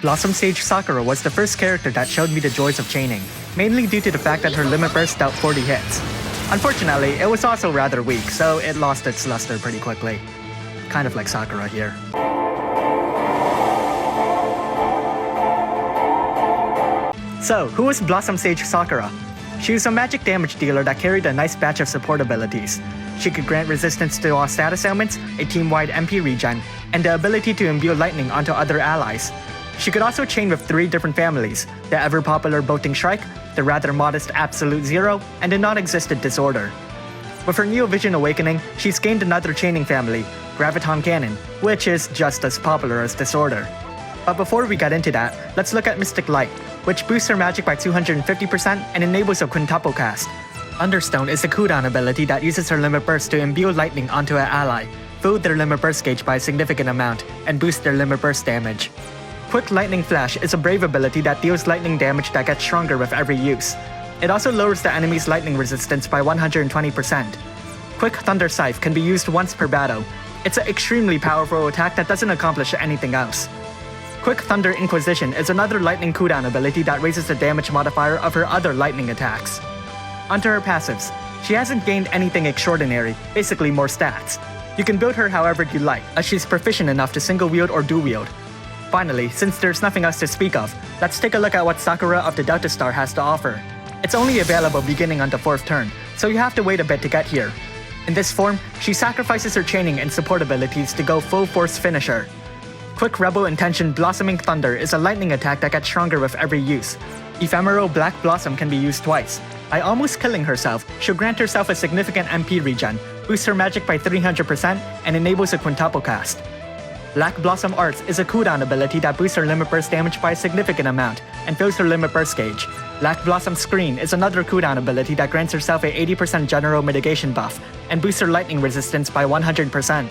Blossom Sage Sakura was the first character that showed me the joys of chaining, mainly due to the fact that her limit burst dealt 40 hits. Unfortunately, it was also rather weak, so it lost its luster pretty quickly. Kind of like Sakura here. So, who was Blossom Sage Sakura? She was a magic damage dealer that carried a nice batch of support abilities. She could grant resistance to all status ailments, a team-wide MP regen, and the ability to imbue lightning onto other allies. She could also chain with 3 different families: the ever-popular Boating Shrike, the rather modest Absolute Zero, and the non-existent Disorder. With her Neo Vision Awakening, she's gained another chaining family, Graviton Cannon, which is just as popular as Disorder. But before we get into that, let's look at Mystic Light, which boosts her magic by 250% and enables a quintuple cast. Understone is a cooldown ability that uses her limit burst to imbue lightning onto an ally, fill their limit burst gauge by a significant amount, and boost their limit burst damage. Quick Lightning Flash is a brave ability that deals lightning damage that gets stronger with every use. It also lowers the enemy's lightning resistance by 120%. Quick Thunder Scythe can be used once per battle. It's an extremely powerful attack that doesn't accomplish anything else. Quick Thunder Inquisition is another lightning cooldown ability that raises the damage modifier of her other lightning attacks. Onto her passives. She hasn't gained anything extraordinary, basically more stats. You can build her however you like, as she's proficient enough to single wield or dual wield. Finally, since there's nothing else to speak of, let's take a look at what Sakura of the Delta Star has to offer. It's only available beginning on the 4th turn, so you have to wait a bit to get here. In this form, she sacrifices her chaining and support abilities to go full force finisher. Quick Rebel Intention Blossoming Thunder is a lightning attack that gets stronger with every use. Ephemeral Black Blossom can be used twice. By almost killing herself, she'll grant herself a significant MP regen, boosts her magic by 300%, and enables a quintuple cast. Black Blossom Arts is a cooldown ability that boosts her limit burst damage by a significant amount, and fills her limit burst gauge. Black Blossom Screen is another cooldown ability that grants herself a 80% general mitigation buff, and boosts her lightning resistance by 100%.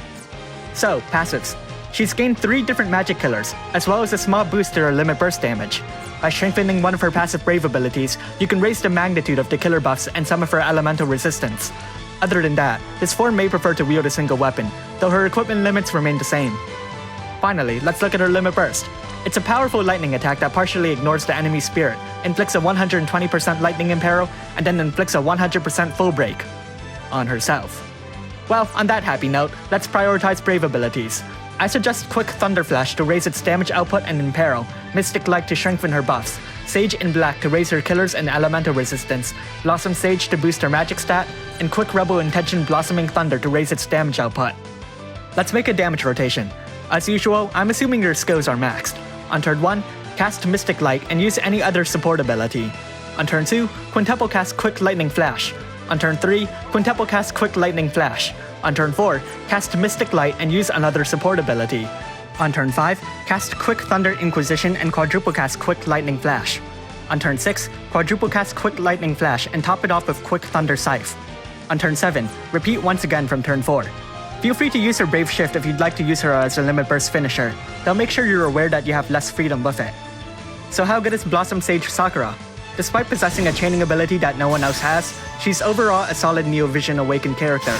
So, passives. She's gained 3 different magic killers, as well as a small boost to her limit burst damage. By strengthening one of her passive Brave abilities, you can raise the magnitude of the killer buffs and some of her elemental resistance. Other than that, this form may prefer to wield a single weapon, though her equipment limits remain the same. Finally, let's look at her limit burst. It's a powerful lightning attack that partially ignores the enemy's spirit, inflicts a 120% lightning imperil, and then inflicts a 100% full break on herself. Well, on that happy note, let's prioritize Brave abilities. I suggest Quick Thunder Flash to raise its damage output and imperil, Mystic Light to strengthen her buffs, Sage in Black to raise her killers and elemental resistance, Blossom Sage to boost her magic stat, and Quick Rebel Intention Blossoming Thunder to raise its damage output. Let's make a damage rotation. As usual, I'm assuming your skills are maxed. On turn 1, cast Mystic Light and use any other support ability. On turn 2, quintuple cast Quick Lightning Flash. On turn 3, quintuple cast Quick Lightning Flash. On turn 4, cast Mystic Light and use another support ability. On turn 5, cast Quick Thunder Inquisition and quadruple cast Quick Lightning Flash. On turn 6, quadruple cast Quick Lightning Flash and top it off with Quick Thunder Scythe. On turn 7, repeat once again from turn 4. Feel free to use her Brave Shift if you'd like to use her as a limit burst finisher, though make sure you're aware that you have less freedom with it. So how good is Blossom Sage Sakura? Despite possessing a chaining ability that no one else has, she's overall a solid Neo Vision Awakened character.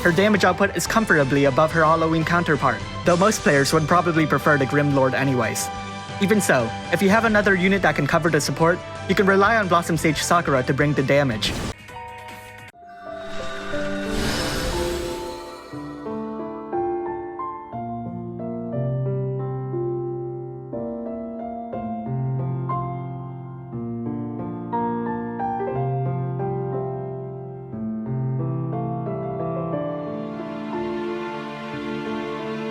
Her damage output is comfortably above her Halloween counterpart, though most players would probably prefer the Grim Lord anyways. Even so, if you have another unit that can cover the support, you can rely on Blossom Sage Sakura to bring the damage.